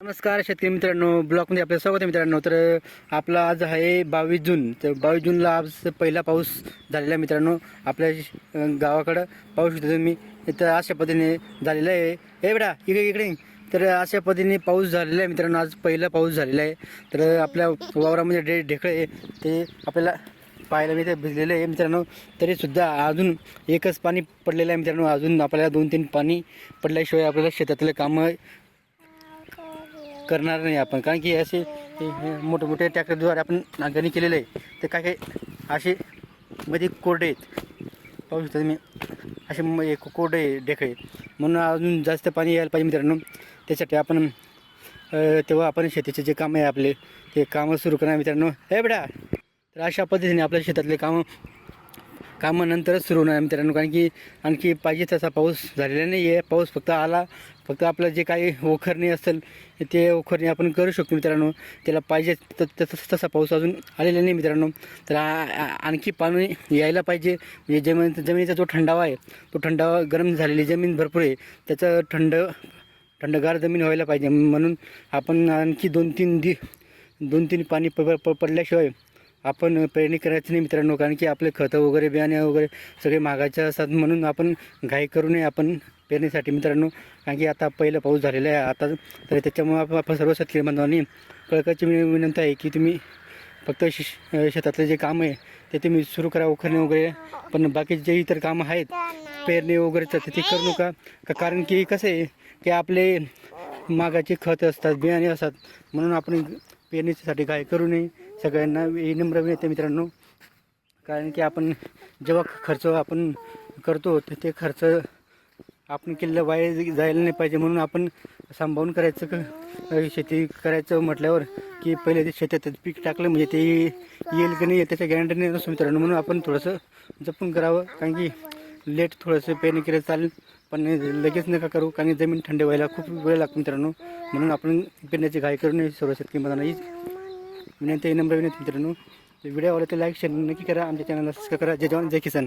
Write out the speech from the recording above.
नमस्कार शेतकरी मित्रांनो, ब्लॉगमध्ये आपलं स्वागत आहे मित्रांनो. तर आपला आज आहे 22 जून. तर 22 जूनला आज पहिला पाऊस झालेला आहे मित्रांनो. आपल्या गावाकडं पाऊस होतो तुम्ही इथं अशा पद्धतीने झालेला आहे. हे बेटा इकडे इकडे. तर अशा पद्धतीने पाऊस झालेला आहे मित्रांनो. आज पहिला पाऊस झालेला आहे. तर आपल्या वावरामध्ये ढेकळे ते आपल्याला पाहायला मी ते भिजलेलं आहे मित्रांनो. तरीसुद्धा अजून एकच पाणी पडलेलं आहे मित्रांनो. अजून आपल्याला 2-3 पाणी पडल्याशिवाय आपल्याला शेतातले कामं करणार नाही आपण. कारण की असे मोठे मोठे ट्रॅक्टरद्वारे आपण नांगरणी केलेलं आहे. ते काय असे मध्ये कोरडे आहेत, पाहू शकता तुम्ही. असे कोरडे ढेकळे, म्हणून अजून जास्त पाणी यायला पाहिजे मित्रांनो. त्यासाठी आपण तेव्हा आपण शेतीचे जे कामं आहे आपले ते कामं सुरू करणार मित्रांनो. हे बेटा, तर अशा पद्धतीने आपल्या शेतातले कामं नंतरच सुरू होणार मित्रांनो. कारण की आणखी पाहिजे तसा पाऊस झालेला नाही आहे. पाऊस फक्त आपलं जे काही ओखरणी असेल ते ओखरणी आपण करू शकतो मित्रांनो. त्याला पाहिजे तसा पाऊस अजून आलेला नाही मित्रांनो. तर आणखी पाणी यायला पाहिजे. म्हणजे जमिनीचा जो थंडावा आहे, तो थंडावा, गरम झालेली जमीन भरपूर आहे, त्याचं थंडगार जमीन व्हायला पाहिजे. म्हणून आपण आणखी 2-3 पाणी पडल्याशिवाय आपण पेरणी करायची नाही मित्रांनो. कारण की आपले खतं वगैरे, बियाणे वगैरे सगळे महागाचे असतात. म्हणून आपण घाई करू नये आपण पेरणीसाठी मित्रांनो. कारण की आता पहिला पाऊस झालेला आहे आता. तर त्याच्यामुळे आपण सर्व शेतकरी बांधवांनी कळकळीची विनंती आहे की तुम्ही फक्त शेतातले जे काम आहे ते तुम्ही सुरू करा, उखरणे वगैरे. पण बाकी जे इतर कामं आहेत पेरणी वगैरेचं ते करू नका. कारण की कसं आहे की आपले महागाचे खत असतात, बियाणे असतात. म्हणून आपण पेरणीसाठी घाई करू नये. सगळ्यांना विनम्र विनंती मित्रांनो. कारण की आपण जेव्हा खर्च आपण करतो ते खर्च आपण केलेलं वाया जायला नाही पाहिजे. म्हणून आपण सांभाळून करायचं. शेती करायचं म्हटल्यावर की पहिले ते शेतात पीक टाकलं म्हणजे ते येईल की नाही त्याच्या गॅरंटी नाही नसतो मित्रांनो. म्हणून आपण थोडंसं जपून करावं. कारण की लेट थोडंसं पेरणी केलं चालेल, पण लगेच नका करू. कारण जमीन थंड व्हायला खूप वेळ लागतो मित्रांनो. म्हणून आपण पेरण्याची घाई करू नये. सर्व शेतकरी बांधवांना हीच विनंती, नम्र विनंती मित्रांनो. व्हिडिओ आवडला तर लाईक शेअर नक्की करा. आमच्या चॅनलला सबस्क्राईब करा. जय जवान जय किसान.